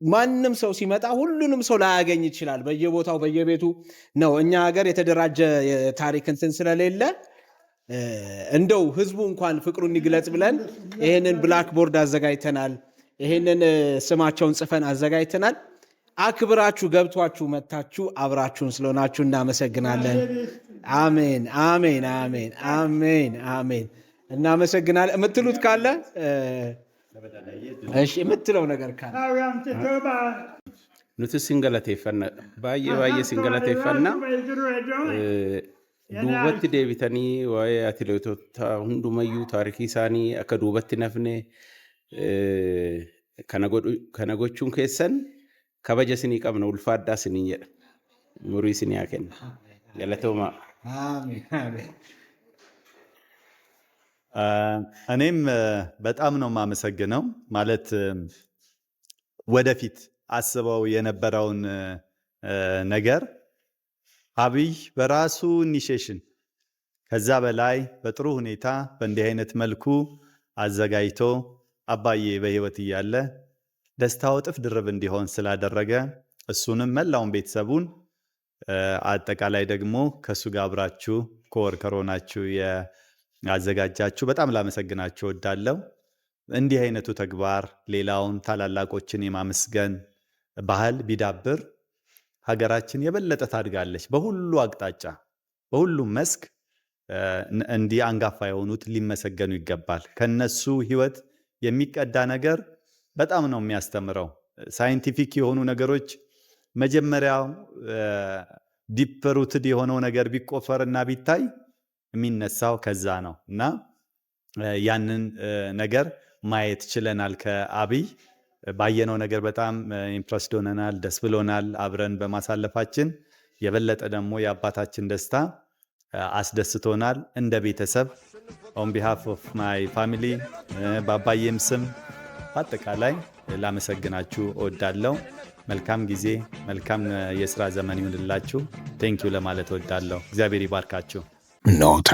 ማንም ሰው ሲመጣ ሁሉንም ሰው ላያገኝ ይችላል። በየቦታው በየቤቱ ነው። እኛ ሀገር የተደራጀ የታሪክ እንትን ስለሌለ እንደው ህዝቡ እንኳን ፍቅሩን ይግለጽ ብለን ይሄንን ብላክቦርድ አዘጋጅተናል። ይሄንን ስማቸውን ጽፈን አዘጋጅተናል። አክብራችሁ ገብቷችሁ መታችሁ አብራችሁን ስለሆናችሁ እናመሰግናለን። አሜን አሜን አሜን አሜን አሜን። እናመሰግናለን። የምትሉት ካለ እሺ፣ የምትለው ነገር ካለ nuti singalateeffanna baay'ee singalateeffanna duubatti deebitanii waa'ee atileetota hundumayyuu taarikii isaanii akka duubatti nafne kana gochuun keessan kabaja isinii qabna, ulfaadhaa isinii jedha. Umurii isinii haa kenna. Galatoomaa. እኔም በጣም ነው የማመሰግነው። ማለት ወደፊት አስበው የነበረውን ነገር አብይ በራሱ ኢኒሺዬሽን ከዛ በላይ በጥሩ ሁኔታ በእንዲህ አይነት መልኩ አዘጋጅቶ አባዬ በህይወት እያለ ደስታው እጥፍ ድርብ እንዲሆን ስላደረገ እሱንም መላውን ቤተሰቡን አጠቃላይ ደግሞ ከሱ ጋር አብራችሁ ኮወርከር ሆናችሁ ያዘጋጃችሁ በጣም ላመሰግናችሁ እወዳለሁ። እንዲህ አይነቱ ተግባር ሌላውን ታላላቆችን የማመስገን ባህል ቢዳብር ሀገራችን የበለጠ ታድጋለች። በሁሉ አቅጣጫ በሁሉም መስክ እንዲህ አንጋፋ የሆኑት ሊመሰገኑ ይገባል። ከነሱ ህይወት የሚቀዳ ነገር በጣም ነው የሚያስተምረው። ሳይንቲፊክ የሆኑ ነገሮች መጀመሪያው ዲፕ ሩትድ የሆነው ነገር ቢቆፈርና ቢታይ የሚነሳው ከዛ ነው እና ያንን ነገር ማየት ችለናል። ከአብይ ባየነው ነገር በጣም ኢምፕረስድ ሆነናል፣ ደስ ብሎናል። አብረን በማሳለፋችን የበለጠ ደግሞ የአባታችን ደስታ አስደስቶናል። እንደ ቤተሰብ on behalf of my family በአባዬም ስም አጠቃላይ ላመሰግናችሁ እወዳለሁ። መልካም ጊዜ፣ መልካም የስራ ዘመን ይሁንላችሁ። ቴንኪው ለማለት እወዳለሁ። እግዚአብሔር ይባርካችሁ። ኖታ